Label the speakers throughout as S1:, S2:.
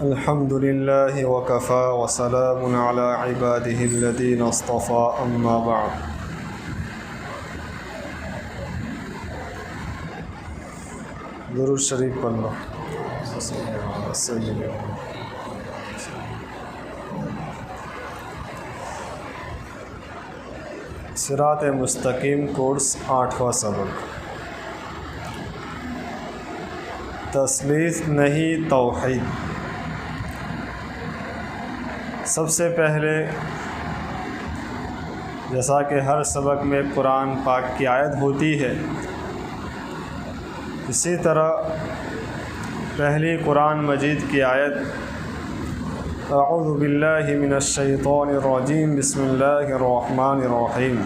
S1: अल्हम्दुलिल्लाहि वकफ़ा वसलामुन अला इबादिहिल्लज़ीना इस्तफ़ा अम्मा बअद। दुरूद शरीफ पढ़ लो। सिरात मुस्तकीम कोर्स 8वां सबक। तस्लीस नहीं तौहीद। सबसे पहले जैसा कि हर सबक में कुरान पाक की आयत होती है, इसी तरह पहली कुरान मजीद की आयत अऊज़ु बिल्लाहि मिनश शैतानिर रजीम बिस्मिल्लाहिर रहमानिर रहीम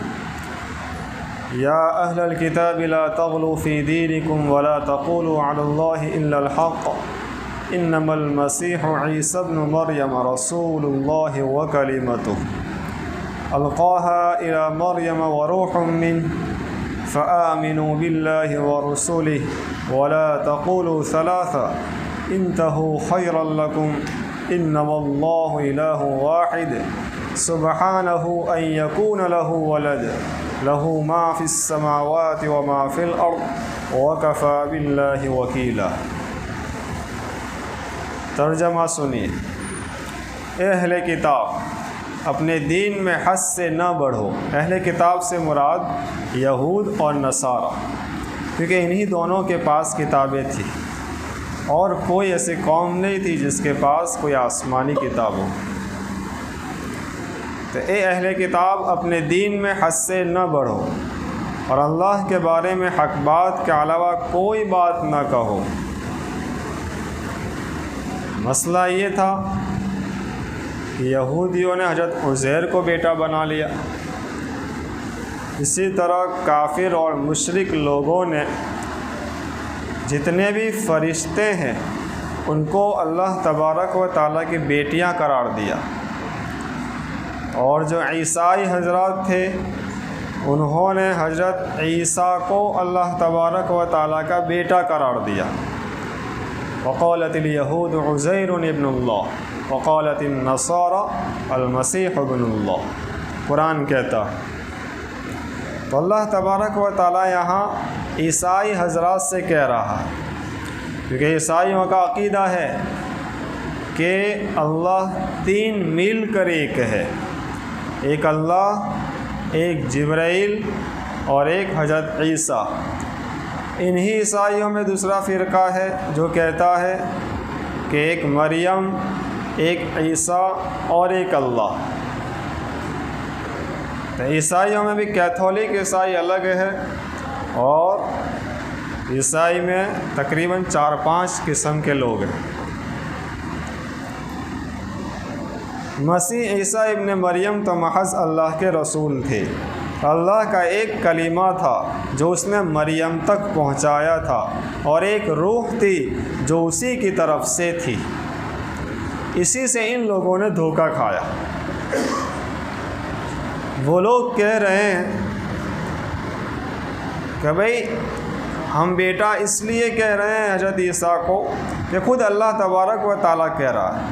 S1: या अहलल किताबि ला तग़लू फ़ी दीनिकुम वला तक़ूलू अलल्लाहि इल्लल हक़्क़ इन्नमल मसीहु ईसा इब्नु मर्यम रसूलुल्लाहि व कलिमतुहु अलक़ाहा इला मर्यम व रूहुम मिन्हु फ़आमिनू बिल्लाहि व रसूलिहि वला तक़ूलू सलासा इंतहू खैरन लकुम इन्नमल्लाहु इलाहुन वाहिद सुब्हानहु अन यकून लहू वलद लहू मा फ़िस समावाति व मा फ़िल अर्द व कफ़ा बिल्लाहि वकीला। तर्जमा सुनिए। अहले किताब अपने दीन में हद से न बढ़ो। अहले किताब से मुराद यहूद और नसारा, क्योंकि इन्हीं दोनों के पास किताबें थी और कोई ऐसी कौम नहीं थी जिसके पास कोई आसमानी किताब हो। तो अहले किताब अपने दीन में हद से न बढ़ो और अल्लाह के बारे में हक बात के अलावा कोई बात न कहो। मसला ये था कि यहूदियों ने हज़रत उज़ैर को बेटा बना लिया। इसी तरह काफिर और मुशरिक लोगों ने जितने भी फरिश्ते हैं उनको अल्लाह तबारक व तआला की बेटियां करार दिया, और जो ईसाई हजरत थे उन्होंने हज़रत ईसा को अल्लाह तबारक व तआला का बेटा करार दिया। वक़ालतिल यहूद उज़ैरुन इब्नुल्लाह वक़ालतिन नसारा अल मसीह इब्नुल्लाह। कुरान कहता है। तो अल्लाह तबारक व तआला यहाँ ईसाई हजरत से कह रहा है, क्योंकि ईसाइयों का अक़ीदा है कि अल्लाह तीन मिल कर एक है। एक अल्लाह, एक जिब्राइल और एक हज़रत ईसा। इन्हीं ईसाइयों में दूसरा फ़िरका है जो कहता है कि एक मरियम, एक ईसा और एक अल्लाह। तो ईसाइयों में भी कैथोलिक ईसाई अलग है और ईसाई में तकरीबन 4-5 किस्म के लोग हैं। मसीह ईसा इब्न मरियम तो महज़ अल्लाह के रसूल थे। अल्लाह का एक कलीमा था जो उसने मरियम तक पहुंचाया था, और एक रूह थी जो उसी की तरफ से थी। इसी से इन लोगों ने धोखा खाया। वो लोग कह रहे हैं कि भाई हम बेटा इसलिए कह रहे हैं हज़रत ईसा को कि खुद अल्लाह तबारक व तआला कह रहा है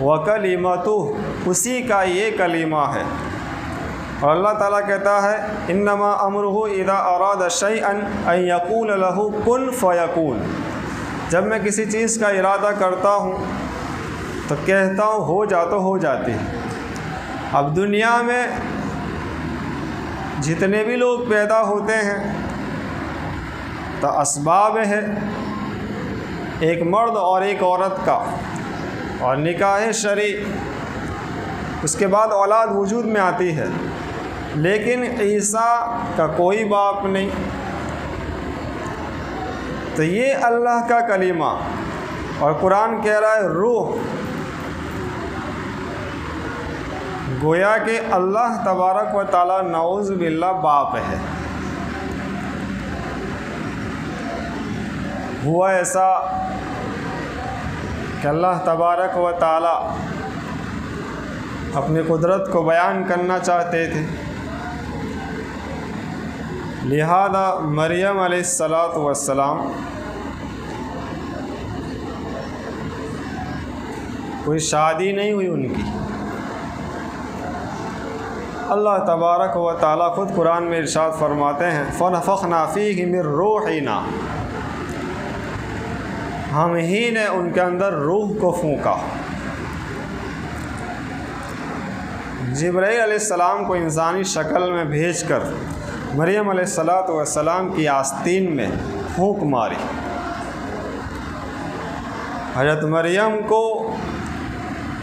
S1: व कलिमतुहु, उसी का ये कलीमा है। और अल्लाह ताला कहता है इन्नमा अमरुहु इज़ा अरादा शैअन अन यक़ूल लहू कुन फ़यकून। जब मैं किसी चीज़ का इरादा करता हूँ तो कहता हूँ हो जा तो हो जाती है। अब दुनिया में जितने भी लोग पैदा होते हैं तो असबाब है, एक मर्द और एक औरत का, और निकाह शरई, उसके बाद औलाद वजूद में आती है। लेकिन ईसा का कोई बाप नहीं। तो ये अल्लाह का कलीमा, और कुरान कह रहा है रूह, गोया कि अल्लाह तबारक व तआला नऊज़ बिल्लाह बाप है। हुआ ऐसा कि अल्लाह तबारक व तआला अपनी कुदरत को बयान करना चाहते थे, लिहाजा मरियम अलैहिस्सलातु वस्सलाम कोई शादी नहीं हुई उनकी। अल्लाह तबारक व तआला ख़ुद कुरान में इरशाद फरमाते हैं, फ़नफ़ख़्ना फ़ीहि मिन रूहिना, हम ही ने उनके अंदर रूह को फूंका। जिब्राईल अलैहिस्सलाम को इंसानी शक्ल में भेजकर मरियम अलैहिस्सलाम की आस्तीन में फूंक मारी। हज़रत मरियम को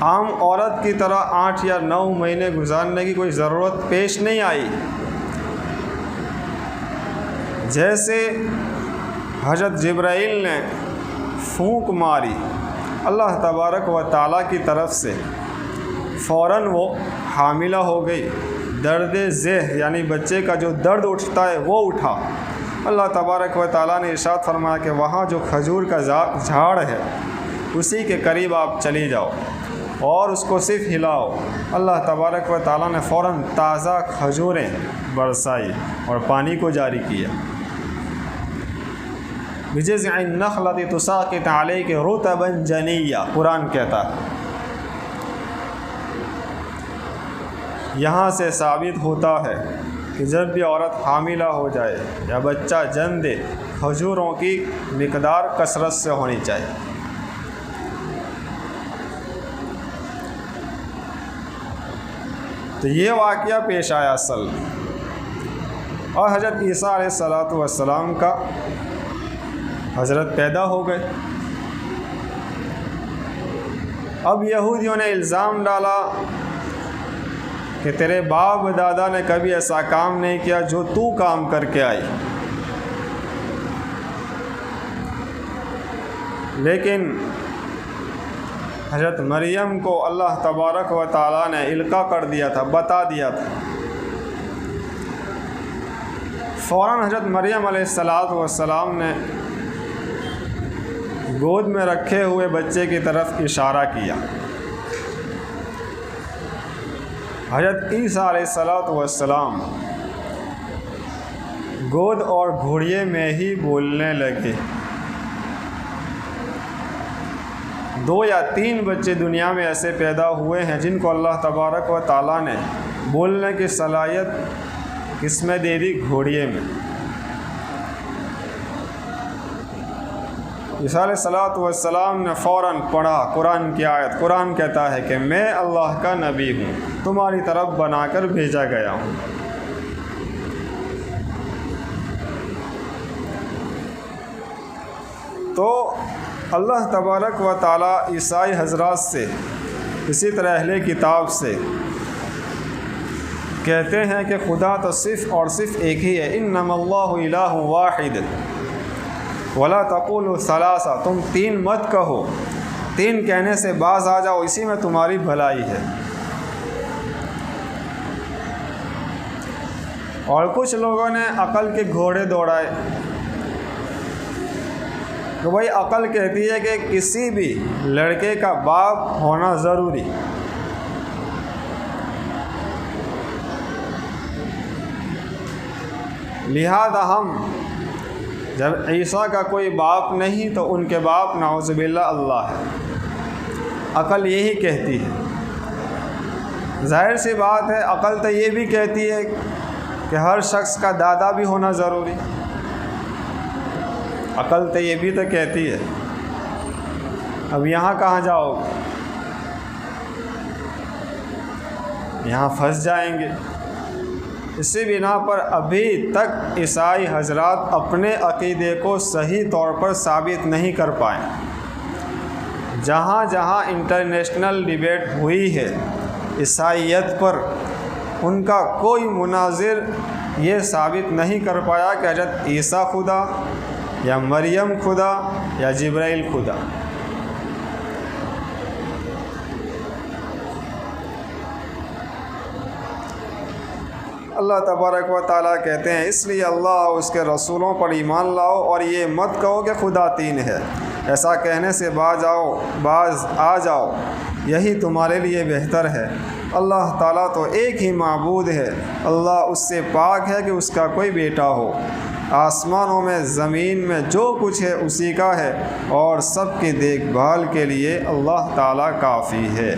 S1: आम औरत की तरह 8 या 9 महीने गुजारने की कोई ज़रूरत पेश नहीं आई। जैसे हज़रत जिब्राईल ने फूंक मारी अल्लाह तबारक व तआला की तरफ से, फ़ौरन वो हामिला हो गई। दर्द ज़ेह यानी बच्चे का जो दर्द उठता है वो उठा। अल्लाह तबारक व तआला ने इरशाद फरमाया कि वहाँ जो खजूर का झाड़ है उसी के करीब आप चली जाओ और उसको सिर्फ हिलाओ। अल्लाह तबारक व तआला ने फ़ौरन ताज़ा खजूरें बरसाई और पानी को जारी किया। बिजज़िन नख़लति तुसाक़ित अलैका रुतबन जनिय्या, कुरान कहता है। यहाँ से साबित होता है कि जब भी औरत हामिला हो जाए या बच्चा जन्म दे, खजूरों की मिक़दार कसरत से होनी चाहिए। तो ये वाक़या पेश आया असल। और हज़रत ईसा अलैहिस्सलातु वस्सलाम का हज़रत पैदा हो गए। अब यहूदियों ने इल्ज़ाम डाला कि तेरे बाप दादा ने कभी ऐसा काम नहीं किया जो तू काम करके आई। लेकिन हज़रत मरियम को अल्लाह तबारक व तआला ने इल्का कर दिया था, बता दिया था। फ़ौरन हज़रत मरियम अलैहिस्सलाम ने गोद में रखे हुए बच्चे की तरफ इशारा किया। हज़रत ईसा अलैहिस्सलाम गोद और घोड़िए में ही बोलने लगे। 2 या 3 बच्चे दुनिया में ऐसे पैदा हुए हैं जिनको अल्लाह तबारक व तआला ने बोलने की सलाहियत किसमें दे दी? घोड़िए में। ईसा अलैहिस्सलाम ने फ़ौरन पढ़ा कुरान की आयत। कुरान कहता है कि मैं अल्लाह का नबी हूँ, तुम्हारी तरफ बनाकर भेजा गया हूँ। तो अल्लाह तबारक व तआला ईसाई हज़रात से, इसी तरह अहले किताब से कहते हैं कि खुदा तो सिर्फ़ और सिर्फ एक ही है। इन्नमल्लाहु इलाहुन वाहिद वला तक़ूलू सलासा, तुम 3 मत कहो, 3 कहने से बाज आ जाओ, इसी में तुम्हारी भलाई है। और कुछ लोगों ने अक़ल के घोड़े दौड़ाए। तो भाई अक़ल कहती है कि किसी भी लड़के का बाप होना ज़रूरी। लिहाजा हम जब ईसा का कोई बाप नहीं तो उनके बाप नाउज़ुबिल्लाह अल्लाह है। अक़ल यही कहती है। ज़ाहिर सी बात है, अक़ल तो ये भी कहती है कि हर शख्स का दादा भी होना ज़रूरी। अक़ल तो ये भी तो कहती है। अब यहाँ कहाँ जाओगे? यहाँ फंस जाएंगे। इसी बिना पर अभी तक ईसाई हज़रात अपने अक़ीदे को सही तौर पर साबित नहीं कर पाए। जहाँ जहाँ इंटरनेशनल डिबेट हुई है ईसाईयत पर, उनका कोई मुनाज़िर ये साबित नहीं कर पाया कि हज़रत ईसा खुदा या मरियम खुदा या जिब्राईल खुदा। अल्लाह तबारक व तआला कहते हैं, इसलिए अल्लाह और उसके रसूलों पर ईमान लाओ और ये मत कहो कि खुदा 3 है। ऐसा कहने से बाज आ जाओ, यही तुम्हारे लिए बेहतर है। अल्लाह ताला तो एक ही माबूद है, अल्लाह उससे पाक है कि उसका कोई बेटा हो। आसमानों में ज़मीन में जो कुछ है उसी का है और सब की देखभाल के लिए अल्लाह ताला काफ़ी है।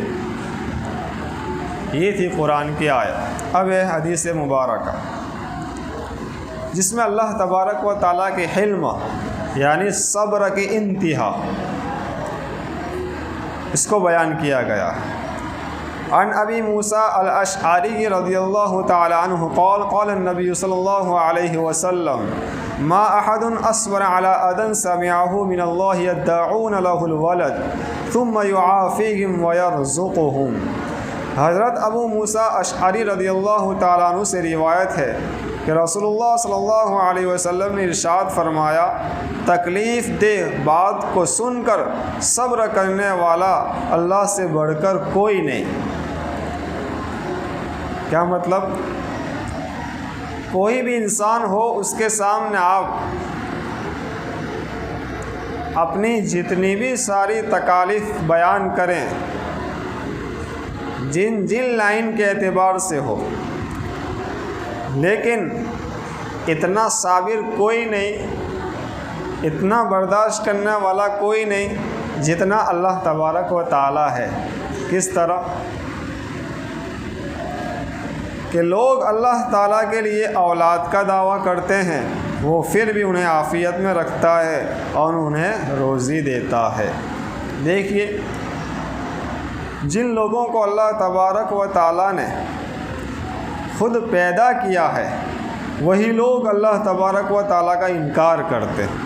S1: ये थी कुरान की आयत। अब है हदीस मुबारक जिसमें अल्लाह तबारक व ताला के हिल्म यानी सब्र की इंतहा इसको बयान किया गया है। अन अबी मूसा अल-अशअरी रज़ियल्लाहु तआला अन्हु क़ाल क़ाल नबी सल्लल्लाहु अलैहि वसल्लम मा अहदुन अस्बर अला अदन समिअहु मिनल्लाहि यद्दऊन लहुल वलद थुम्मा युआफ़ीहिम व यरज़ुक़ुहुम। हज़रत अबू मूसा अशअरी रज़ियल्लाहु तआला अन्हु से रिवायत है कि रसूलुल्लाह सल्लल्लाहु अलैहि वसल्लम ने इरशाद फरमाया, तकलीफ़ देह बात को सुनकर सब्र करने वाला अल्लाह से बढ़कर कोई नहीं। क्या मतलब? कोई भी इंसान हो उसके सामने आप अपनी जितनी भी सारी तकालीफ़ बयान करें, जिन जिन लाइन के एतबार से हो, लेकिन इतना साबिर कोई नहीं, इतना बर्दाश्त करने वाला कोई नहीं जितना अल्लाह तबारक व ताला है। किस तरह कि लोग अल्लाह ताला के लिए औलाद का दावा करते हैं, वो फिर भी उन्हें आफ़ियत में रखता है और उन्हें रोज़ी देता है। देखिए, जिन लोगों को अल्लाह तबारक व ताला ने खुद पैदा किया है वही लोग अल्लाह तबारक व ताला का इनकार करते हैं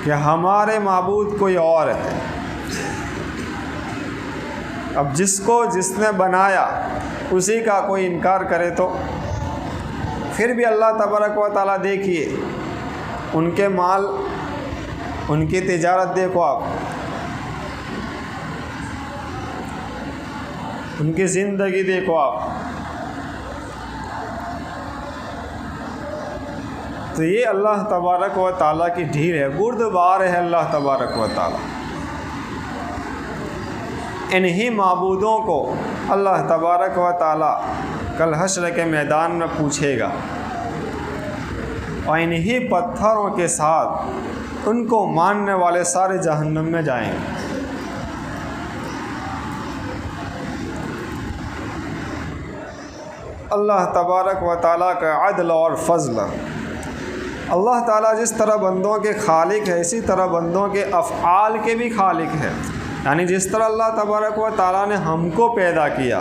S1: कि हमारे माबूद कोई और है। अब जिसने बनाया उसी का कोई इनकार करे तो फिर भी अल्लाह तबारक व ताला देखिए, उनके माल, उनकी तिजारत देखो आप, उनकी ज़िंदगी देखो आप। तो ये अल्लाह तबारक व ताला की ढील है, बुर्दबार है अल्लाह तबारक व ताला। इन्हीं माबूदों को अल्लाह तबारक व ताला कल हश्र के मैदान में पूछेगा और इन्हीं पत्थरों के साथ उनको मानने वाले सारे जहन्नम में जाएंगे। अल्लाह तबारक व ताला का अदल और फ़ज़ल। अल्लाह ताला जिस तरह बंदों के खालिक है, इसी तरह बंदों के अफ़आल के भी खालिक है। यानी जिस तरह अल्लाह तबारक व ताला ने हमको पैदा किया,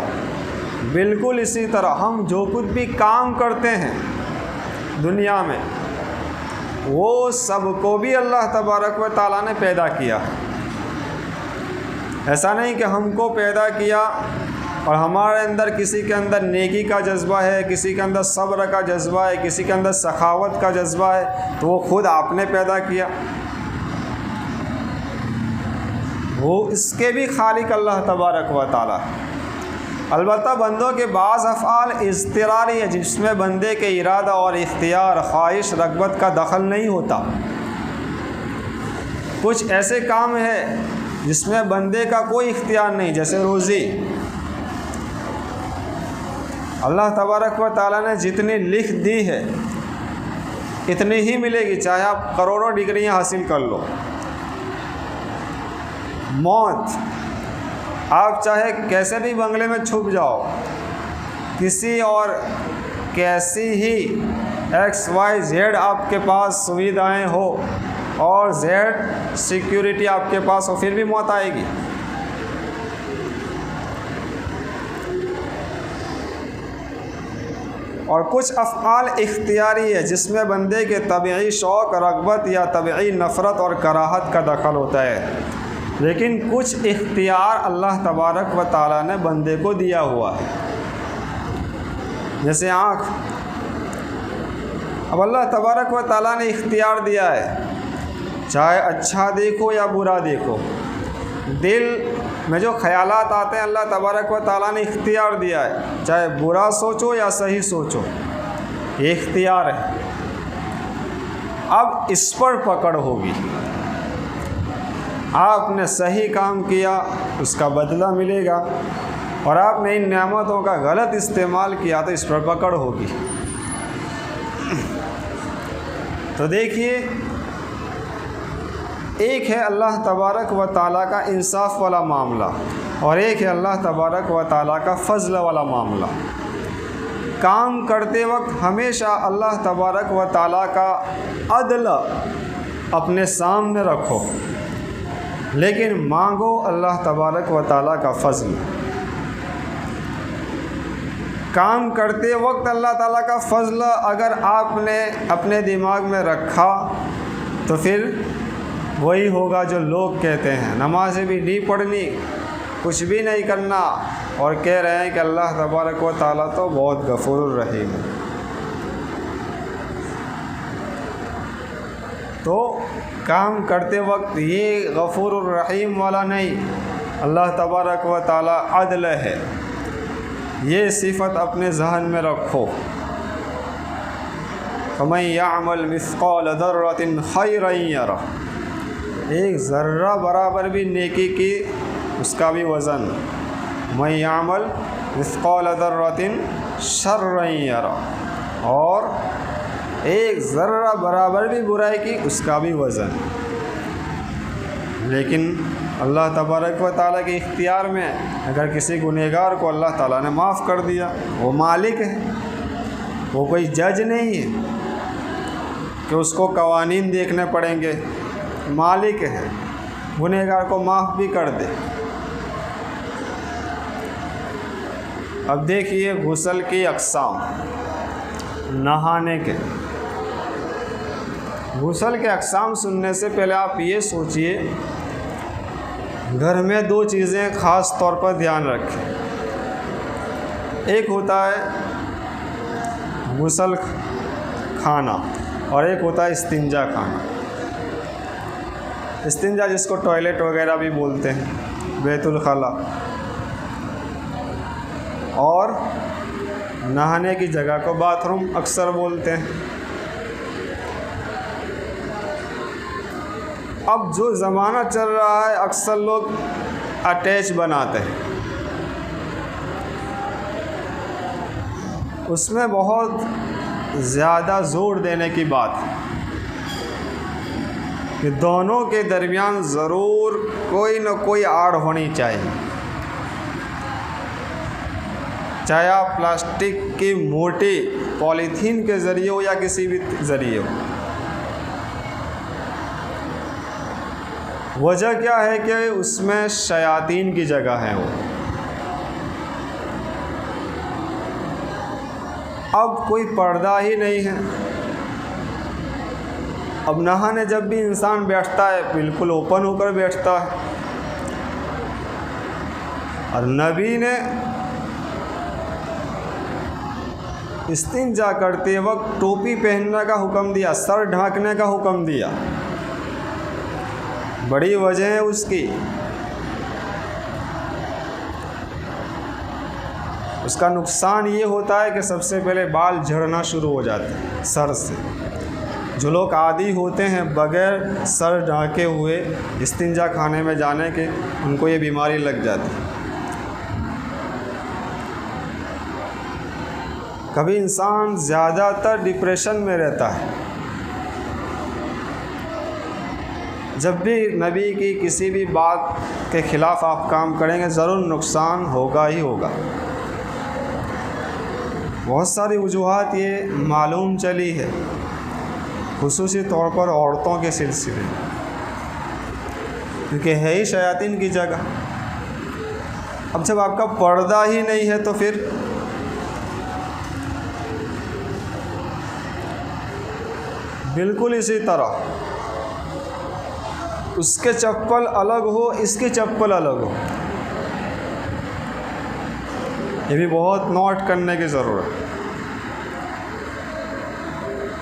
S1: बिल्कुल इसी तरह हम जो कुछ भी काम करते हैं दुनिया में, वो सबको भी अल्लाह तबारक व ताला ने पैदा किया है। ऐसा नहीं कि हमको पैदा किया और हमारे अंदर किसी के अंदर नेकी का जज्बा है, किसी के अंदर सब्र का जज्बा है, किसी के अंदर सखावत का जज्बा है, तो वो खुद आपने पैदा किया। वो इसके भी खालिक अल्लाह तबारक व ताला है। अलबत्ता बंदों के बाज़ अफ़आल इज़्तिरारी है, जिसमें बंदे के इरादा और इख्तियार, ख्वाहिश, रग़बत का दखल नहीं होता। कुछ ऐसे काम है जिसमें बंदे का कोई इख्तियार नहीं, जैसे रोज़ी। अल्लाह तबारक व ताला ने जितनी लिख दी है इतनी ही मिलेगी, चाहे आप करोड़ों डिग्रियां हासिल कर लो। मौत, आप चाहे कैसे भी बंगले में छुप जाओ, किसी और कैसी ही XYZ आपके पास सुविधाएं हो और Z सिक्योरिटी आपके पास हो, फिर भी मौत आएगी। और कुछ अफ़आल इख्तियारी है जिसमें बंदे के तबीई शौक़, रग़बत या तबीई नफ़रत और कराहत का दखल होता है, लेकिन कुछ इख्तियार अल्लाह तबारक व ताला ने बंदे को दिया हुआ है। जैसे आँख, अब अल्लाह तबारक व ताला ने इख्तियार दिया है, चाहे अच्छा देखो या बुरा देखो। दिल में जो ख़यालात आते हैं अल्लाह तबारक व ताला ने इख्तियार दिया है, चाहे बुरा सोचो या सही सोचो, ये इख्तियार है। अब इस पर पकड़ होगी, आपने सही काम किया उसका बदला मिलेगा, और आपने इन नेमतों का गलत इस्तेमाल किया तो इस पर पकड़ होगी। तो देखिए, एक है अल्लाह तबारक व ताला का इंसाफ वाला मामला और एक है अल्लाह तबारक व ताला का फ़ज़ल वाला मामला। काम करते वक्त हमेशा अल्लाह तबारक व ताला का अदल अपने सामने रखो, लेकिन मांगो अल्लाह तबारक व ताला का फ़ज़ल। काम करते वक्त अल्लाह ताला का फ़ज़ल अगर आपने अपने दिमाग में रखा तो फिर वही होगा जो लोग कहते हैं, नमाज़ें भी नहीं पढ़नी, कुछ भी नहीं करना और कह रहे हैं कि अल्लाह तबारक व ताला तो बहुत गफ़ूरुर रहीम है। तो काम करते वक्त ये गफ़ूरुर रहीम वाला नहीं, अल्लाह तबारक व ताला अदल है, ये सिफ़त अपने ज़हन में रखो। फमन यअमल मिस्क़ाल ज़र्रतिन खैरन यरह, एक ज़र्रा बराबर भी नेकी की उसका भी वज़न। मन यअमल मिस्क़ाल ज़र्रतिन शर्रन यरह, और एक ज़र्रा बराबर भी बुराई की उसका भी वज़न। लेकिन अल्लाह तबारक व ताला के इख्तियार में अगर किसी गुनहगार को अल्लाह ताला ने माफ़ कर दिया, वो मालिक है, वो कोई जज नहीं है कि उसको कवानीन देखने पड़ेंगे, मालिक है, गुनहगार को माफ़ भी कर दे। अब देखिए गुस्ल की अक़साम, नहाने के। गुस्ल के अक़साम सुनने से पहले आप ये सोचिए, घर में दो चीज़ें ख़ास तौर पर ध्यान रखें। एक होता है गुस्ल खाना और एक होता है इस्तिंजा खाना। इस्तिंजा जिसको टॉयलेट वगैरह भी बोलते हैं, बैतुल खला, और नहाने की जगह को बाथरूम अक्सर बोलते हैं। अब जो ज़माना चल रहा है अक्सर लोग अटैच बनाते हैं, उसमें बहुत ज़्यादा ज़ोर देने की बात है कि दोनों के दरमियान ज़रूर कोई न कोई आड़ होनी चाहिए, चाहे आप प्लास्टिक की मोटी पॉलीथीन के ज़रिए हो या किसी भी ज़रिए हो। वजह क्या है कि उसमें शयातीन की जगह है वो। अब कोई पर्दा ही नहीं है। अब नहाने जब भी इंसान बैठता है बिल्कुल ओपन होकर बैठता है, और नबी ने इस्तिंजा करते वक्त टोपी पहनने का हुक्म दिया, सर ढांकने का हुक्म दिया। बड़ी वजह है उसकी, उसका नुकसान ये होता है कि सबसे पहले बाल झड़ना शुरू हो जाते हैं सर से। जो लोग आदी होते हैं बग़ैर सर ढांके हुए इस्तिंजा खाने में जाने के, उनको ये बीमारी लग जाती है। कभी इंसान ज़्यादातर डिप्रेशन में रहता है, जब भी नबी की किसी भी बात के ख़िलाफ़ आप काम करेंगे ज़रूर नुकसान होगा ही होगा। बहुत सारी वजूहात ये मालूम चली है, खुसूसी तौर पर औरतों के सिलसिले में, क्योंकि है ही शयातीन की जगह। अब जब आपका पर्दा ही नहीं है तो फिर बिल्कुल इसी तरह उसके चप्पल अलग हो, इसकी चप्पल अलग हो, ये भी बहुत नोट करने की ज़रूरत है।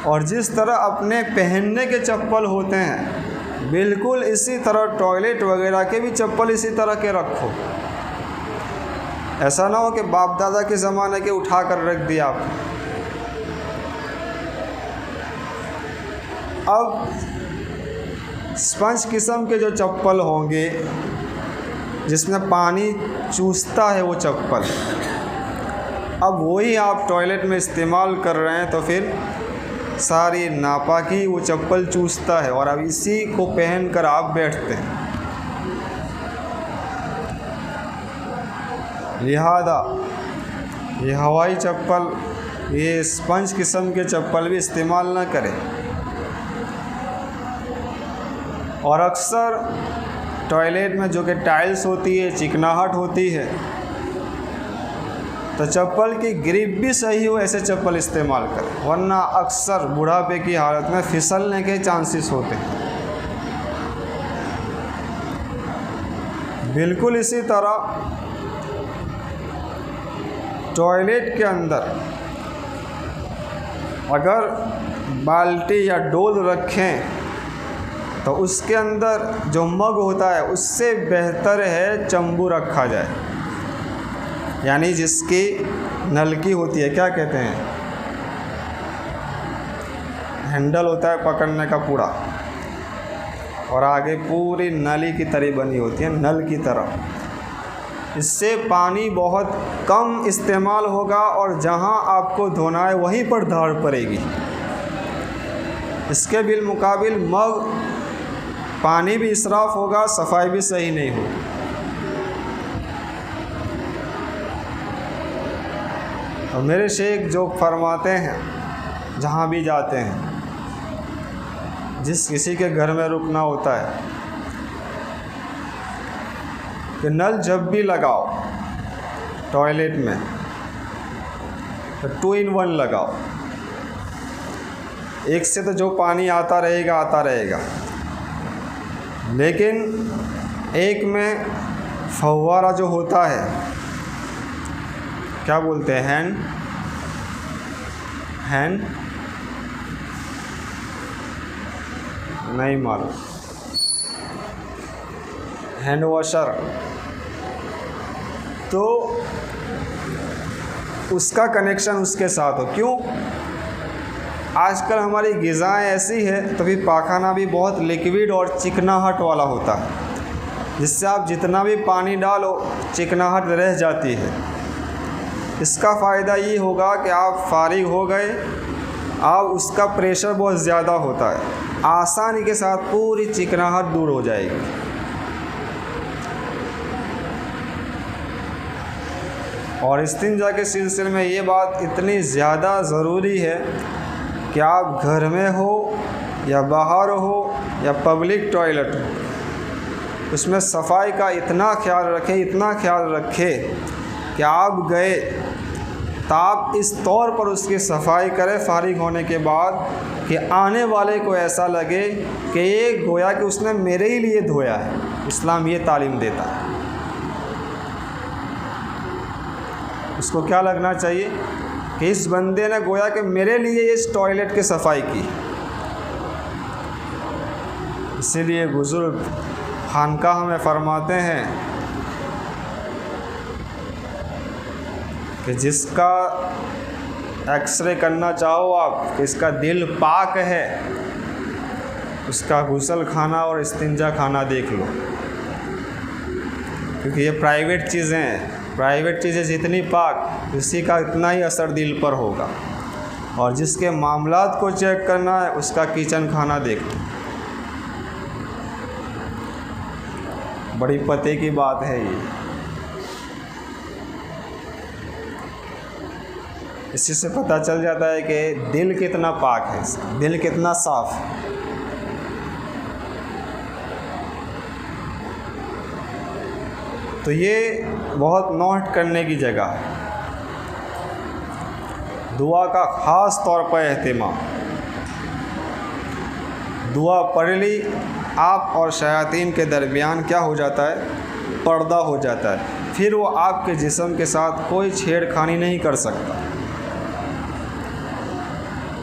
S1: और जिस तरह अपने पहनने के चप्पल होते हैं बिल्कुल इसी तरह टॉयलेट वगैरह के भी चप्पल इसी तरह के रखो। ऐसा ना हो कि बाप दादा के ज़माने के उठा कर रख दिया आपने। अब स्पंज किस्म के जो चप्पल होंगे जिसमें पानी चूसता है वो चप्पल, अब वही आप टॉयलेट में इस्तेमाल कर रहे हैं तो फिर सारी नापाकी वो चप्पल चूसता है, और अब इसी को पहन कर आप बैठते हैं। लिहाजा ये हवाई चप्पल, ये स्पंज किस्म के चप्पल भी इस्तेमाल ना करें। और अक्सर टॉयलेट में जो कि टाइल्स होती है, चिकनाहट होती है, तो चप्पल की ग्रिप भी सही हो ऐसे चप्पल इस्तेमाल करें, वरना अक्सर बुढ़ापे की हालत में फिसलने के चांसेस होते हैं। बिल्कुल इसी तरह टॉयलेट के अंदर अगर बाल्टी या डोल रखें तो उसके अंदर जो मग होता है उससे बेहतर है चंबू रखा जाए, यानी जिसकी नलकी होती है, क्या कहते हैं, हैंडल होता है पकड़ने का पूरा, और आगे पूरी नली की तरह बनी होती है, नल की तरह। इससे पानी बहुत कम इस्तेमाल होगा और जहां आपको धोना है वहीं पर धार पड़ेगी। इसके बिलमुकाबिल मग पानी भी इसराफ होगा, सफाई भी सही नहीं होगी। और मेरे शेख जो फरमाते हैं, जहाँ भी जाते हैं, जिस किसी के घर में रुकना होता है, कि नल जब भी लगाओ टॉयलेट में तो 2 in 1 लगाओ। एक से तो जो पानी आता रहेगा, लेकिन एक में फव्वारा जो होता है, क्या बोलते हैं, हैंड नहीं मालूम, हैंड वॉशर, तो उसका कनेक्शन उसके साथ हो। क्यों? आजकल हमारी ग़िज़ाएँ ऐसी है, तो फिर पाखाना भी बहुत लिक्विड और चिकनाहट वाला होता है, जिससे आप जितना भी पानी डालो चिकनाहट रह जाती है। इसका फ़ायदा ये होगा कि आप फारिग हो गए, अब उसका प्रेशर बहुत ज़्यादा होता है, आसानी के साथ पूरी चिकनाहट दूर हो जाएगी। और इस्तिंजा के सिलसिले में ये बात इतनी ज़्यादा ज़रूरी है कि आप घर में हो या बाहर हो या पब्लिक टॉयलेट हो, उसमें सफाई का इतना ख्याल रखें कि आप गए तो आप इस तौर पर उसकी सफाई करें फारिग होने के बाद कि आने वाले को ऐसा लगे कि ये गोया कि उसने मेरे ही लिए धोया है। इस्लाम ये तालीम देता है। उसको क्या लगना चाहिए कि इस बंदे ने गोया कि मेरे लिए इस टॉयलेट की सफाई की। इसीलिए बुज़ुर्ग खानकाह में फरमाते हैं कि जिसका एक्सरे करना चाहो आप कि इसका दिल पाक है, उसका गुस्ल खाना और इस्तिंजा खाना देख लो, क्योंकि ये प्राइवेट चीज़ें हैं। प्राइवेट चीज़ें जितनी पाक, उसी का इतना ही असर दिल पर होगा। और जिसके मामलात को चेक करना है उसका किचन खाना देख लो। बड़ी पते की बात है ये। इसी से पता चल जाता है कि दिल कितना पाक है, दिल कितना साफ है। तो ये बहुत नोट करने की जगह है। दुआ का ख़ास तौर पर एहतिमाम। दुआ पढ़ ली, आप और शयातीन के दरमियान क्या हो जाता है, पर्दा हो जाता है। फिर वो आपके जिस्म के साथ कोई छेड़खानी नहीं कर सकता।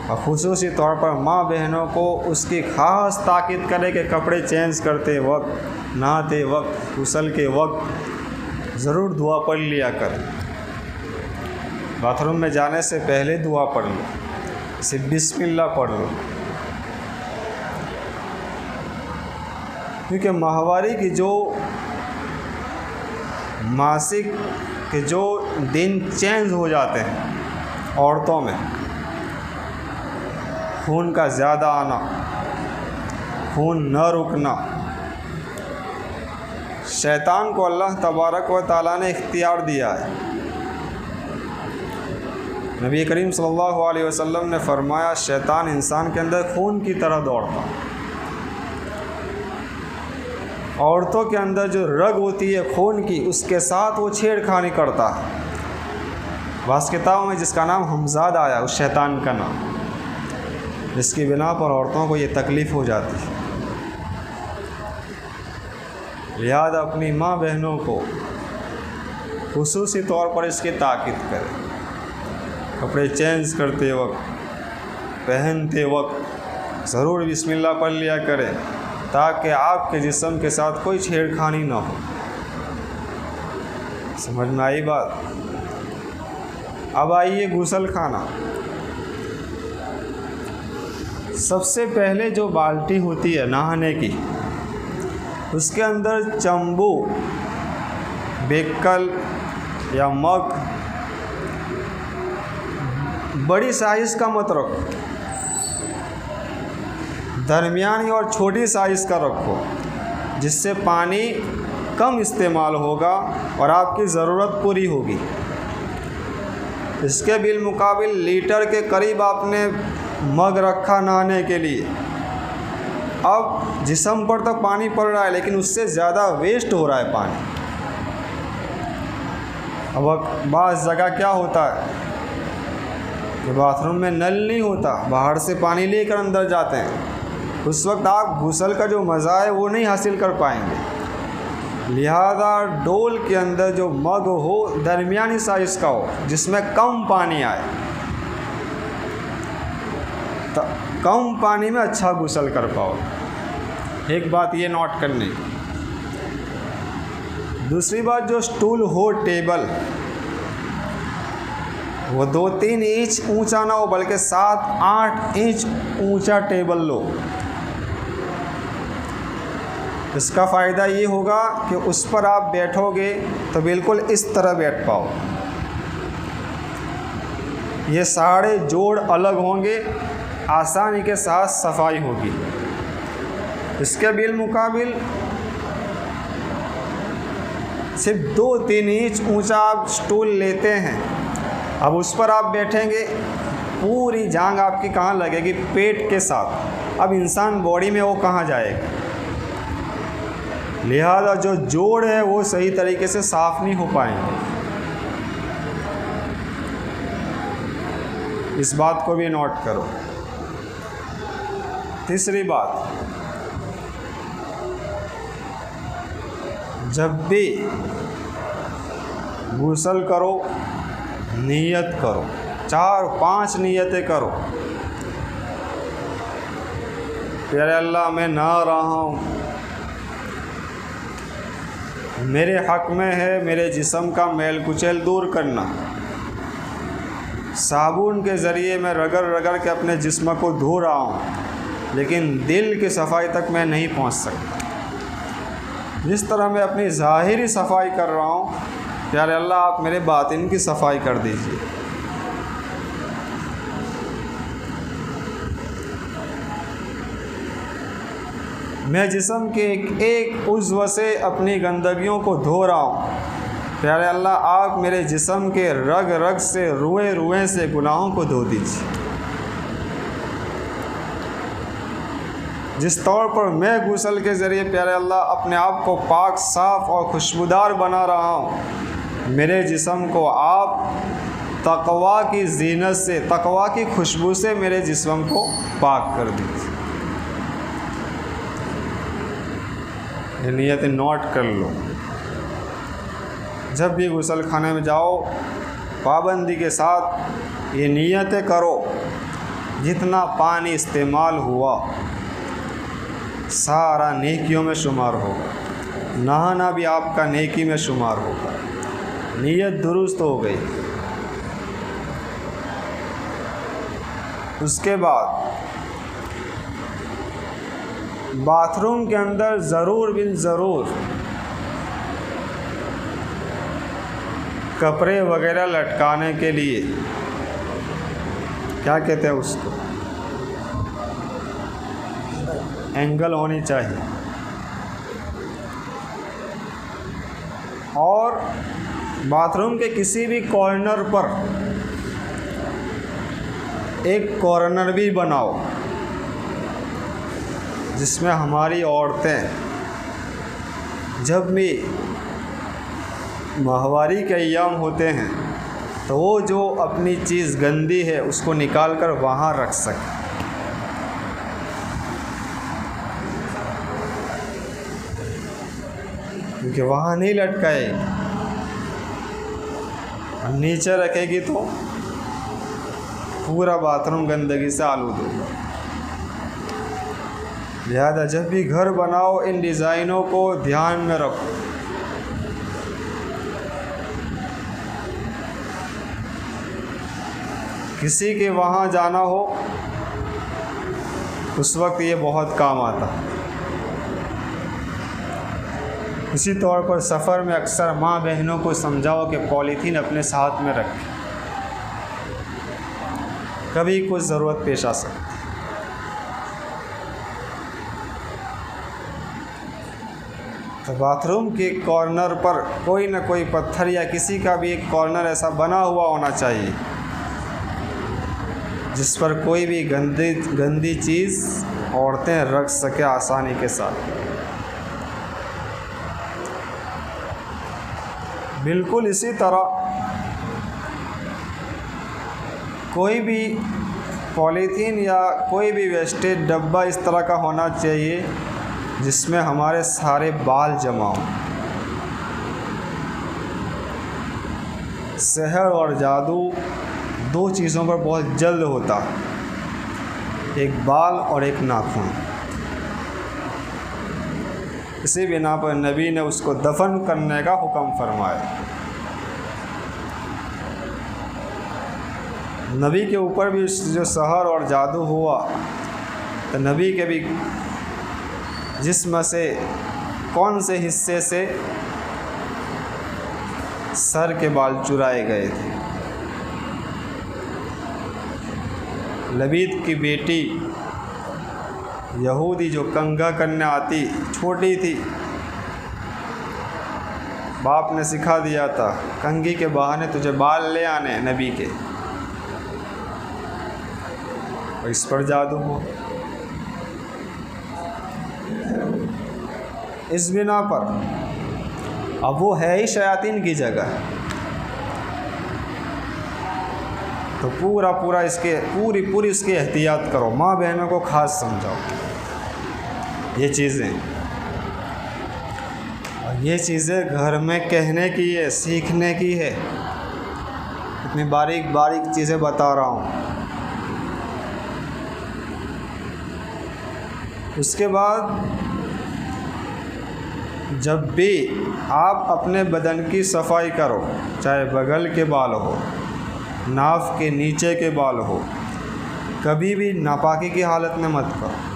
S1: और ख़ुसूसी तौर पर माँ बहनों को उसकी ख़ास ताकीद करे कि कपड़े चेंज करते वक्त, नहाते वक्त, गुस्ल के वक्त ज़रूर दुआ पढ़ लिया करें। बाथरूम में जाने से पहले दुआ पढ़ लो, सिर्फ बिस्मिल्लाह पढ़ लो, क्योंकि माहवारी की जो मासिक के जो दिन चेंज हो जाते हैं औरतों में, खून का ज़्यादा आना, खून न रुकना। शैतान को अल्लाह तबारक व तआला ने इख्तियार दिया है। नबी करीम सल्लल्लाहु अलैहि वसल्लम ने फरमाया, शैतान इंसान के अंदर खून की तरह दौड़ता। औरतों के अंदर जो रग होती है खून की, उसके साथ वो छेड़खानी करता है। बास किताबों में जिसका नाम हमजाद आया, उस शैतान का नाम, जिसकी बिना पर औरतों को ये तकलीफ़ हो जाती है। लिहाजा अपनी माँ बहनों को खुसूसी तौर पर इसकी ताकीद करें। कपड़े चेंज करते वक्त, पहनते वक्त ज़रूर बिस्मिल्लाह पढ़ लिया करें, ताकि आपके जिस्म के साथ कोई छेड़खानी ना हो। समझ में आई बात? अब आइए गुस्ल खाना। सबसे पहले जो बाल्टी होती है नहाने की, उसके अंदर चंबू, बेकल या मग, बड़ी साइज़ का मत रखो, दरमियानी और छोटी साइज़ का रखो, जिससे पानी कम इस्तेमाल होगा और आपकी ज़रूरत पूरी होगी। इसके बिलमुकाबिल लीटर के करीब आपने मग रखा नहाने के लिए। अब जिस्म पर तो पानी पड़ रहा है, लेकिन उससे ज़्यादा वेस्ट हो रहा है पानी। अब बाज़ जगह क्या होता है कि बाथरूम में नल नहीं होता, बाहर से पानी लेकर अंदर जाते हैं। उस वक्त आप गुस्ल का जो मज़ा है वो नहीं हासिल कर पाएंगे। लिहाजा डोल के अंदर जो मग हो दरमियानी साइज़ का हो, जिसमें कम पानी आए, तो कम पानी में अच्छा गुस्ल कर पाओ। एक बात ये नोट करनी। दूसरी बात, जो स्टूल हो, टेबल, वो 2-3 इंच ऊंचा ना हो, बल्कि 7-8 इंच ऊंचा टेबल लो। इसका फ़ायदा ये होगा कि उस पर आप बैठोगे तो बिल्कुल इस तरह बैठ पाओ। ये सारे जोड़ अलग होंगे, आसानी के साथ सफाई होगी। इसके बिलमुकाबिल सिर्फ 2-3 इंच ऊंचा आप स्टूल लेते हैं। अब उस पर आप बैठेंगे, पूरी जांग आपकी कहाँ लगेगी? पेट के साथ। अब इंसान बॉडी में वो कहाँ जाएगा? लिहाजा जो जोड़ है वो सही तरीके से साफ़ नहीं हो पाएंगे। इस बात को भी नोट करो। तीसरी बात, जब भी गुस्ल करो, नियत करो, 4-5 नियतें करो। प्यारे अल्लाह, मैं नहा रहा हूँ, मेरे हक़ में है मेरे जिस्म का मैल कुचैल दूर करना। साबुन के ज़रिए मैं रगड़ रगड़ के अपने जिस्म को धो रहा हूँ, लेकिन दिल की सफाई तक मैं नहीं पहुँच सकता। जिस तरह मैं अपनी ज़ाहिरी सफाई कर रहा हूँ, प्यारे अल्लाह आप मेरे बातिन की सफाई कर दीजिए। मैं जिस्म के एक उज़्व से अपनी गंदगियों को धो रहा हूँ, प्यारे अल्लाह आप मेरे जिस्म के रग रग से, रुए रुए से गुनाहों को धो दीजिए। जिस तौर पर मैं गुस्ल के ज़रिए प्यारे अल्लाह अपने आप को पाक, साफ़ और खुशबूदार बना रहा हूँ, मेरे जिस्म को आप तक़वा की ज़ीनत से, तक़वा की खुशबू से मेरे जिस्म को पाक कर दीजिए। ये नियत नोट कर लो। जब भी गुस्ल खाने में जाओ, पाबंदी के साथ ये नियतें करो। जितना पानी इस्तेमाल हुआ सारा नेकियों में शुमार होगा। नहाना भी आपका नेकी में शुमार होगा। नियत दुरुस्त हो गई। उसके बाद बाथरूम के अंदर ज़रूर बिन ज़रूर कपड़े वगैरह लटकाने के लिए, क्या कहते हैं उसको, एंगल होनी चाहिए। और बाथरूम के किसी भी कॉर्नर पर एक कॉर्नर भी बनाओ जिसमें हमारी औरतें जब भी माहवारी के अय्याम होते हैं तो वो जो अपनी चीज़ गंदी है उसको निकाल कर वहाँ रख सकें। क्योंकि वहाँ नहीं लटकाएगी, नीचे रखेगी तो पूरा बाथरूम गंदगी से आलूद होगा। लिहाजा जब भी घर बनाओ इन डिज़ाइनों को ध्यान में रखो। किसी के वहाँ जाना हो उस वक्त ये बहुत काम आता है। इसी तौर पर सफ़र में अक्सर माँ बहनों को समझाओ कि पॉलीथीन अपने साथ में रखें, कभी कुछ ज़रूरत पेश आ सकती है। तो बाथरूम के कॉर्नर पर कोई ना कोई पत्थर या किसी का भी एक कॉर्नर ऐसा बना हुआ होना चाहिए जिस पर कोई भी गंदी चीज़ औरतें रख सके आसानी के साथ। बिल्कुल इसी तरह कोई भी पॉलीथीन या कोई भी वेस्टेज डब्बा इस तरह का होना चाहिए जिसमें हमारे सारे बाल जमा हों। सहर और जादू दो चीज़ों पर बहुत जल्द होता है, एक बाल और एक नाखून। इसी बिना पर नबी ने उसको दफन करने का हुक्म फरमाया। नबी के ऊपर भी जो सहर और जादू हुआ तो नबी के भी जिस्म से कौन से हिस्से से सर के बाल चुराए गए थे। लबीद की बेटी यहूदी जो कंघा करने आती, छोटी थी, बाप ने सिखा दिया था कंघी के बहाने तुझे बाल ले आने नबी के, और इस पर जादू हुआ। इस बिना पर अब वो है ही शयातीन की जगह, तो पूरा इसके पूरी इसकी एहतियात करो। माँ बहनों को खास समझाओ ये चीज़ें, और ये चीज़ें घर में कहने की है, सीखने की है। इतनी बारीक चीज़ें बता रहा हूँ। उसके बाद जब भी आप अपने बदन की सफाई करो, चाहे बगल के बाल हो, नाफ के नीचे के बाल हो, कभी भी नापाकी की हालत में मत करो।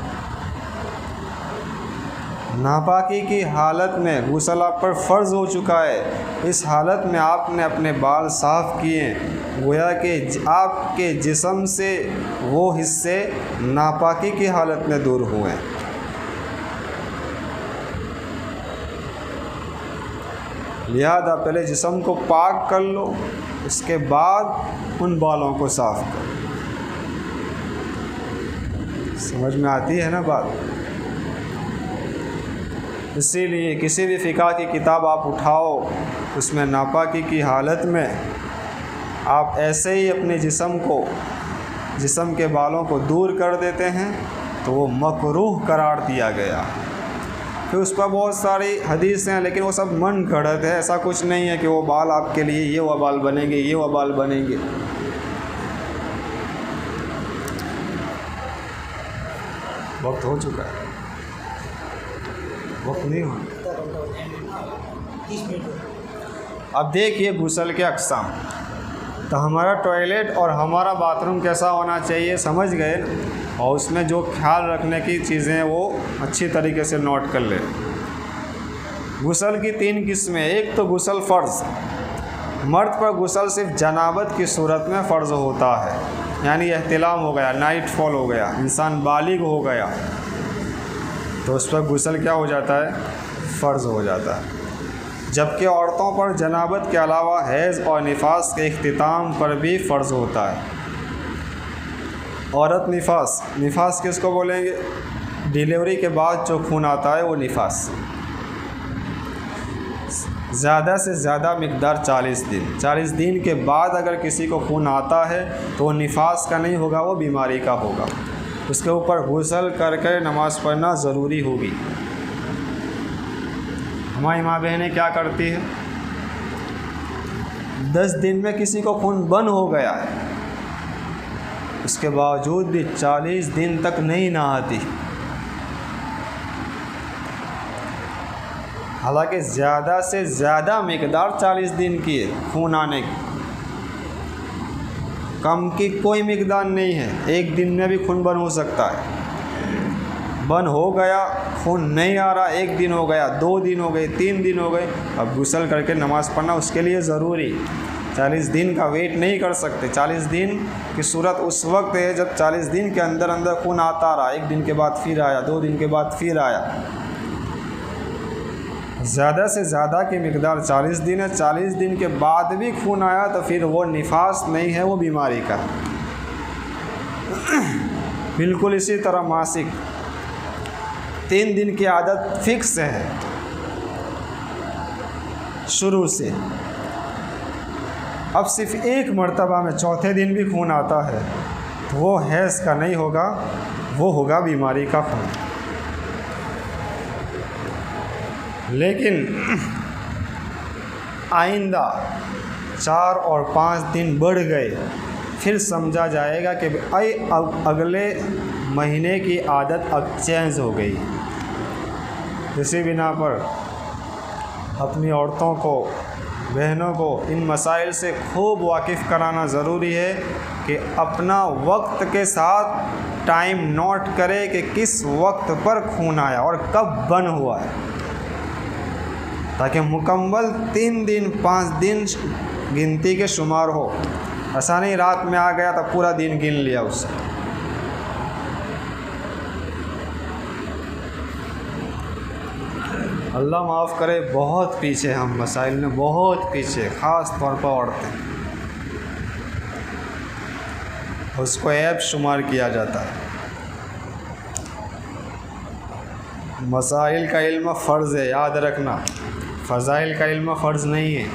S1: नापाकी की हालत में गुस्ल आप पर फ़र्ज़ हो चुका है। इस हालत में आपने अपने बाल साफ़ किए, गोया कि आपके जिस्म से वो हिस्से नापाकी की हालत में दूर हुए। लिहाजा पहले जिस्म को पाक कर लो, उसके बाद उन बालों को साफ़ करो। समझ में आती है ना बात? इसीलिए किसी भी फ़िक़्ह की किताब आप उठाओ, उसमें नापाकी की हालत में आप ऐसे ही अपने जिस्म के बालों को दूर कर देते हैं तो वो मकरूह करार दिया गया। फिर उस पर बहुत सारी हदीसें हैं, लेकिन वो सब मन गढ़ंत है। ऐसा कुछ नहीं है कि वो बाल आपके लिए ये वो बाल बनेंगे, ये वो बाल बनेंगे। वक्त हो चुका है, वक्त नहीं हो। अब देखिए गुस्ल के अक़साम। तो हमारा टॉयलेट और हमारा बाथरूम कैसा होना चाहिए समझ गए, और उसमें जो ख्याल रखने की चीज़ें हैं वो अच्छी तरीके से नोट कर ले। गुस्ल की 3 किस्में। एक तो गुस्ल फ़र्ज़, मर्द पर गुस्ल सिर्फ जनाबत की सूरत में फ़र्ज़ होता है, यानी एहतिलाम हो गया, नाइट फॉल हो गया, इंसान बालिग हो गया, तो उस पर गुस्ल क्या हो जाता है, फ़र्ज़ हो जाता है। जबकि औरतों पर जनाबत के अलावा हैज़ और निफास के इख्तिताम पर भी फ़र्ज़ होता है। औरत निफास किसको बोलेंगे, डिलीवरी के बाद जो खून आता है वो निफास। ज़्यादा से ज़्यादा मिक़दार 40 दिन के बाद अगर किसी को खून आता है तो वो निफास का नहीं होगा, वो बीमारी का होगा। उसके ऊपर गुस्ल करके नमाज़ पढ़ना ज़रूरी होगी। हमारी माँ बहनें क्या करती है, 10 दिन में किसी को खून बंद हो गया है, उसके बावजूद भी 40 दिन तक नहीं नहाती। हालांकि ज़्यादा से ज़्यादा मिक़दार 40 दिन की है खून आने की, कम की कोई मिक़दार नहीं है। एक दिन में भी खून बंद हो सकता है। बंद हो गया, खून नहीं आ रहा, 1 दिन हो गया, 2 दिन हो गए, 3 दिन हो गए, अब गुस्ल करके नमाज़ पढ़ना उसके लिए ज़रूरी। 40 दिन का वेट नहीं कर सकते। 40 दिन की सूरत उस वक्त है जब 40 दिन के अंदर अंदर खून आता रहा, 1 दिन के बाद फिर आया, 2 दिन के बाद फिर आया। ज़्यादा से ज़्यादा की मिक़दार 40 दिन है। 40 दिन के बाद भी खून आया तो फिर वो निफास नहीं है, वो बीमारी का। बिल्कुल इसी तरह मासिक 3 दिन की आदत फ़िक्स है शुरू से। अब सिर्फ एक मर्तबा में चौथे दिन भी खून आता है तो वो हैज़ का नहीं होगा, वो होगा बीमारी का खून। लेकिन आइंदा 4 और 5 दिन बढ़ गए, फिर समझा जाएगा कि अब अगले महीने की आदत अब चेंज हो गई। इसी बिना पर अपनी औरतों को, बहनों को इन मसाइल से खूब वाकिफ़ कराना ज़रूरी है कि अपना वक्त के साथ टाइम नोट करे कि किस वक्त पर खून आया और कब बंद हुआ है, ताकि मुकम्मल 3 दिन 5 दिन गिनती के शुमार हो। ऐसा नहीं रात में आ गया तो पूरा दिन गिन लिया उससे। अल्लाह माफ़ करे, बहुत पीछे हम मसाइल में, बहुत पीछे, ख़ास तौर पर औरतें, उसको ऐब शुमार किया जाता है। मसाइल का इल्म फ़र्ज़ है, याद रखना। फ़ज़ाइल का इल्म फ़र्ज़ नहीं है,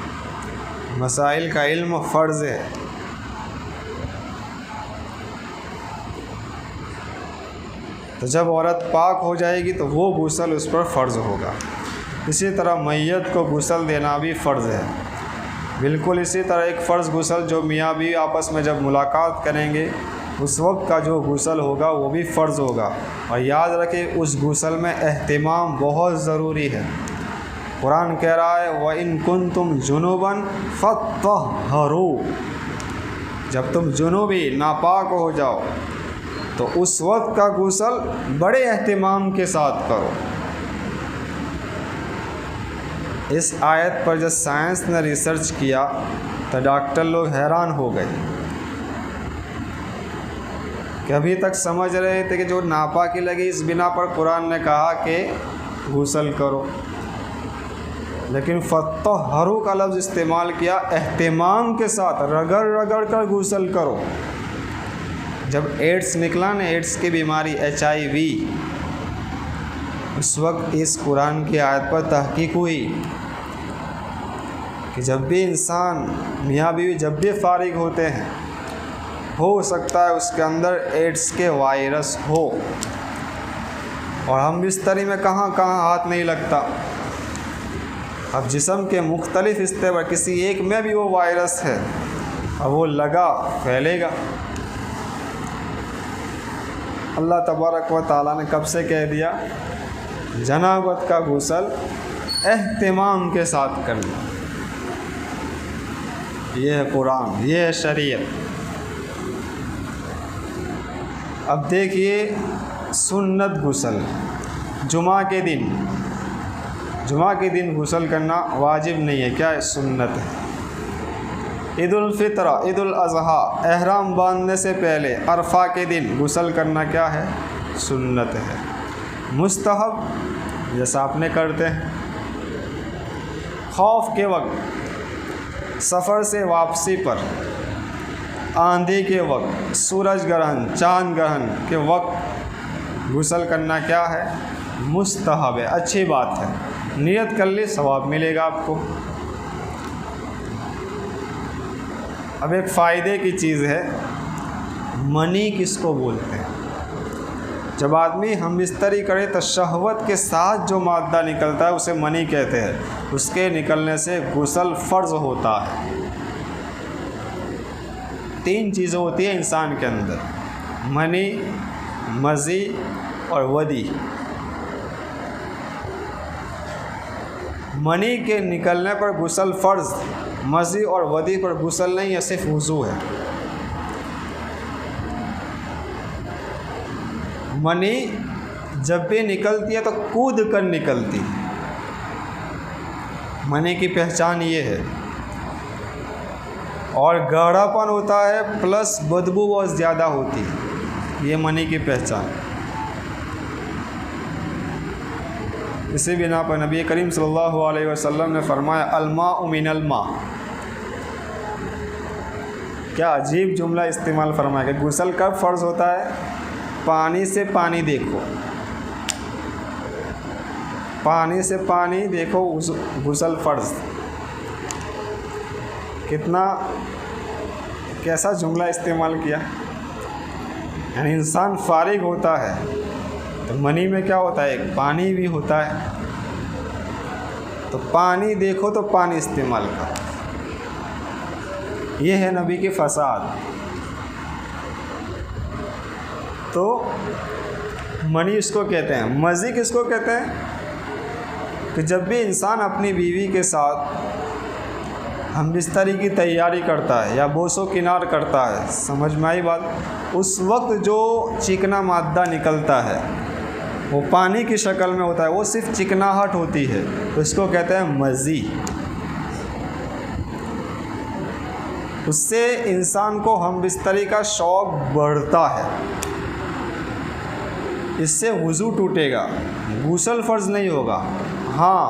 S1: मसाइल का इल्म फ़र्ज़ है। तो जब औरत पाक हो जाएगी तो वो गुस्ल उस पर फ़र्ज़ होगा। इसी तरह मैयत को गुस्ल देना भी फ़र्ज़ है। बिल्कुल इसी तरह एक फ़र्ज़ गुस्ल जो मियाँ बीवी आपस में जब मुलाकात करेंगे उस वक्त का जो गुस्ल होगा वो भी फ़र्ज़ होगा। और याद रखें, उस गुस्ल में एहतिमाम बहुत ज़रूरी है। कुरान कह रहा है व इन कुंतुम जुनूबन फत्तहरू, जब तुम जुनूबी नापाक हो जाओ तो उस वक्त का गुस्ल बड़े एहतिमाम के साथ करो। इस आयत पर जब साइंस ने रिसर्च किया तो डॉक्टर लोग हैरान हो गए कि अभी तक समझ रहे थे कि जो नापाकी लगी इस बिना पर कुरान ने कहा कि गुस्ल करो, लेकिन फत्तहरू का लफ्ज़ इस्तेमाल किया, एहतिमाम के साथ रगड़ रगड़ कर गुस्ल करो। जब एड्स निकला ना, एड्स की बीमारी HIV, उस वक्त इस कुरान की आयत पर तहकीक हुई कि जब भी इंसान, मियाँ बीवी जब भी फारिग होते हैं, हो सकता है उसके अंदर एड्स के वायरस हो। और हम बिस्तरी में कहाँ कहाँ हाथ नहीं लगता। अब जिस्म के मुख्तलिफ हिस्से पर किसी एक में भी वो वायरस है, अब वो लगा फैलेगा। अल्लाह तबारक व तआला ने कब से कह दिया, जनाबत का गुस्ल एहतिमाम के साथ करना। ये है कुरान, ये है शरीयत। अब देखिए सुन्नत गुस्ल, जुमा के दिन गुस्ल करना वाजिब नहीं है, क्या है, सुन्नत है। ईदुल फित्र, ईदुल अज़हा, एहराम बांधने से पहले अरफा के दिन गुस्ल करना क्या है, सुन्नत है। मुस्तहब जैसा आपने करते हैं। खौफ के वक्त, सफ़र से वापसी पर, आंधी के वक्त, सूरज ग्रहण, चांद ग्रहण के वक्त गुस्ल करना क्या है? मुस्तहब है, अच्छी बात है। नियत कर ली, सवाब मिलेगा आपको। अब एक फ़ायदे की चीज़ है, मनी किसको बोलते हैं? जब आदमी हमबिस्तरी करे तो शहवत के साथ जो मादा निकलता है उसे मनी कहते हैं। उसके निकलने से गुस्ल फ़र्ज़ होता है। 3 चीज़ें होती हैं इंसान के अंदर, मनी, मज़ी और वदी। मनी के निकलने पर गुस्ल फ़र्ज़, मज़ी और वदी पर गुस्ल नहीं है, सिर्फ वज़ू है। मनी जब भी निकलती है तो कूद कर निकलती है। मनी की पहचान ये है। और गाढ़ापन होता है प्लस बदबू बहुत ज़्यादा होती है, ये मनी की पहचान। इसी बिना पर नबी करीम सल्लल्लाहु अलैहि वसल्लम ने फरमाया, अलमाउ मिनल मा। क्या अजीब जुमला इस्तेमाल फरमाया कि गुस्ल कब फ़र्ज़ होता है? पानी से पानी देखो, पानी से पानी देखो, गुस्ल फ़र्ज़। कितना कैसा जुमला इस्तेमाल किया। यानी इंसान फारिग होता है तो मनी में क्या होता है? एक पानी भी होता है। तो पानी देखो तो पानी इस्तेमाल करो। ये है नबी की फ़साद। तो मनी इसको कहते हैं। मज़ी किसको कहते हैं? कि जब भी इंसान अपनी बीवी के साथ हमबिस्तरी की तैयारी करता है या बोसो किनार करता है, समझ में आई बात? उस वक्त जो चिकना मादा निकलता है वो पानी की शक्ल में होता है, वो सिर्फ चिकनाहट होती है, तो इसको कहते हैं मज़ी। उससे इंसान को हमबिस्तरी का शौक़ बढ़ता है। इससे वज़ू टूटेगा, गुस्ल फ़र्ज़ नहीं होगा। हाँ,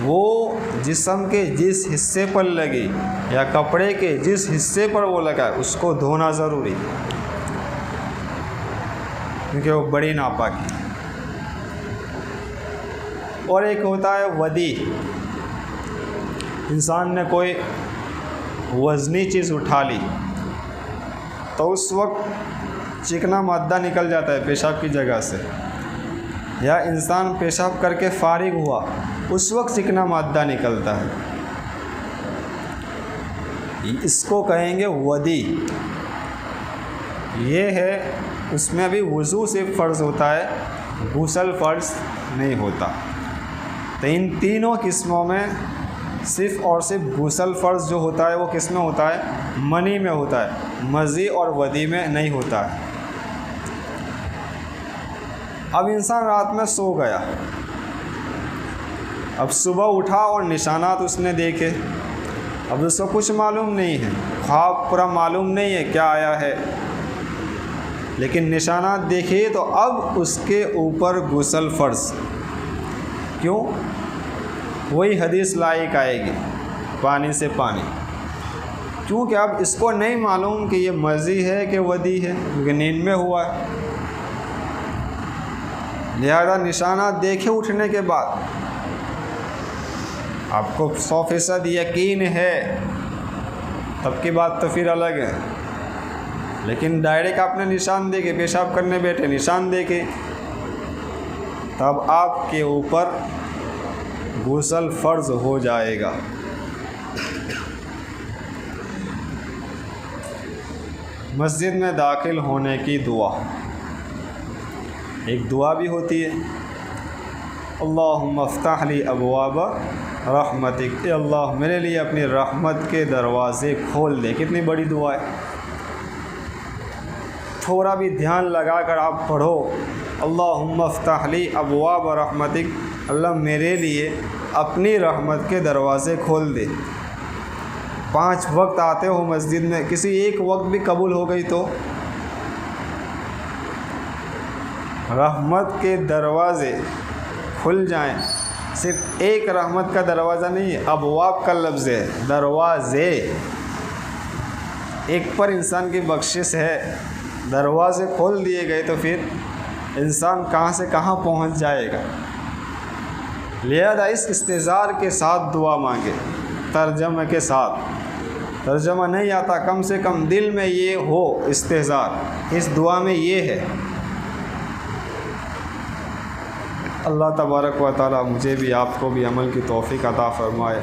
S1: वो जिस्म के जिस हिस्से पर लगी या कपड़े के जिस हिस्से पर वो लगा है उसको धोना ज़रूरी, क्योंकि वो बड़ी नापाकी। और एक होता है वदी। इंसान ने कोई वज़नी चीज़ उठा ली तो उस वक्त चिकना मादा निकल जाता है पेशाब की जगह से, या इंसान पेशाब करके फारिग हुआ उस वक्त चिकना मादा निकलता है, इसको कहेंगे वदी। ये है, उसमें अभी वज़ू सिर्फ फ़र्ज़ होता है, गुस्ल फ़र्ज़ नहीं होता। तो इन तीनों किस्मों में सिर्फ़ और सिर्फ गुस्ल फ़र्ज़ जो होता है वो किस में होता है? मनी में होता है, मज़ी और वदी में नहीं होता है। अब इंसान रात में सो गया, अब सुबह उठा और निशानात उसने देखे। अब उसको कुछ मालूम नहीं है, ख्वाब पूरा मालूम नहीं है क्या आया है, लेकिन निशानात देखे तो अब उसके ऊपर गुस्ल फ़र्ज़। क्यों? वही हदीस लायक आएगी, पानी से पानी। क्योंकि अब इसको नहीं मालूम कि ये मज़ी है कि वदी है, क्योंकि नींद में हुआ है। लिहाजा निशाना देखे उठने के बाद आपको 100% यकीन है, तब की बात तो फिर अलग है। लेकिन डायरेक्ट आपने निशान देखे, पेशाब करने बैठे निशान देखे, तब आपके ऊपर गुस्ल फ़र्ज़ हो जाएगा। मस्जिद में दाखिल होने की दुआ, एक दुआ भी होती है, अल्लाहुम्मा फ़्तह ली अबवाब रहमतिक, अल्लाह मेरे लिए अपनी रहमत के दरवाज़े खोल दे। कितनी बड़ी दुआ है। थोड़ा भी ध्यान लगा कर आप पढ़ो, अल्लाहुम्मा फ़्तह ली अबवाब रहमतिक, अल्लाह मेरे लिए अपनी रहमत के दरवाज़े खोल दे। 5 वक्त आते हो मस्जिद में, किसी एक वक्त भी कबूल हो गई तो रहमत के दरवाज़े खुल जाएं। सिर्फ एक रहमत का दरवाज़ा नहीं है, अबवाब का लफ्ज़ है, दरवाज़े। एक पर इंसान की बख्शिश है, दरवाज़े खोल दिए गए तो फिर इंसान कहाँ से कहाँ पहुँच जाएगा। लिहाजा इस इस्तेज़ार के साथ दुआ मांगे, तर्जमे के साथ। तर्जमा नहीं आता, कम से कम दिल में ये हो इस्तेज़ार, इस दुआ में ये है। अल्लाह तबारक व तआला मुझे भी आपको भी अमल की तौफ़ीक़ अता फ़रमाए।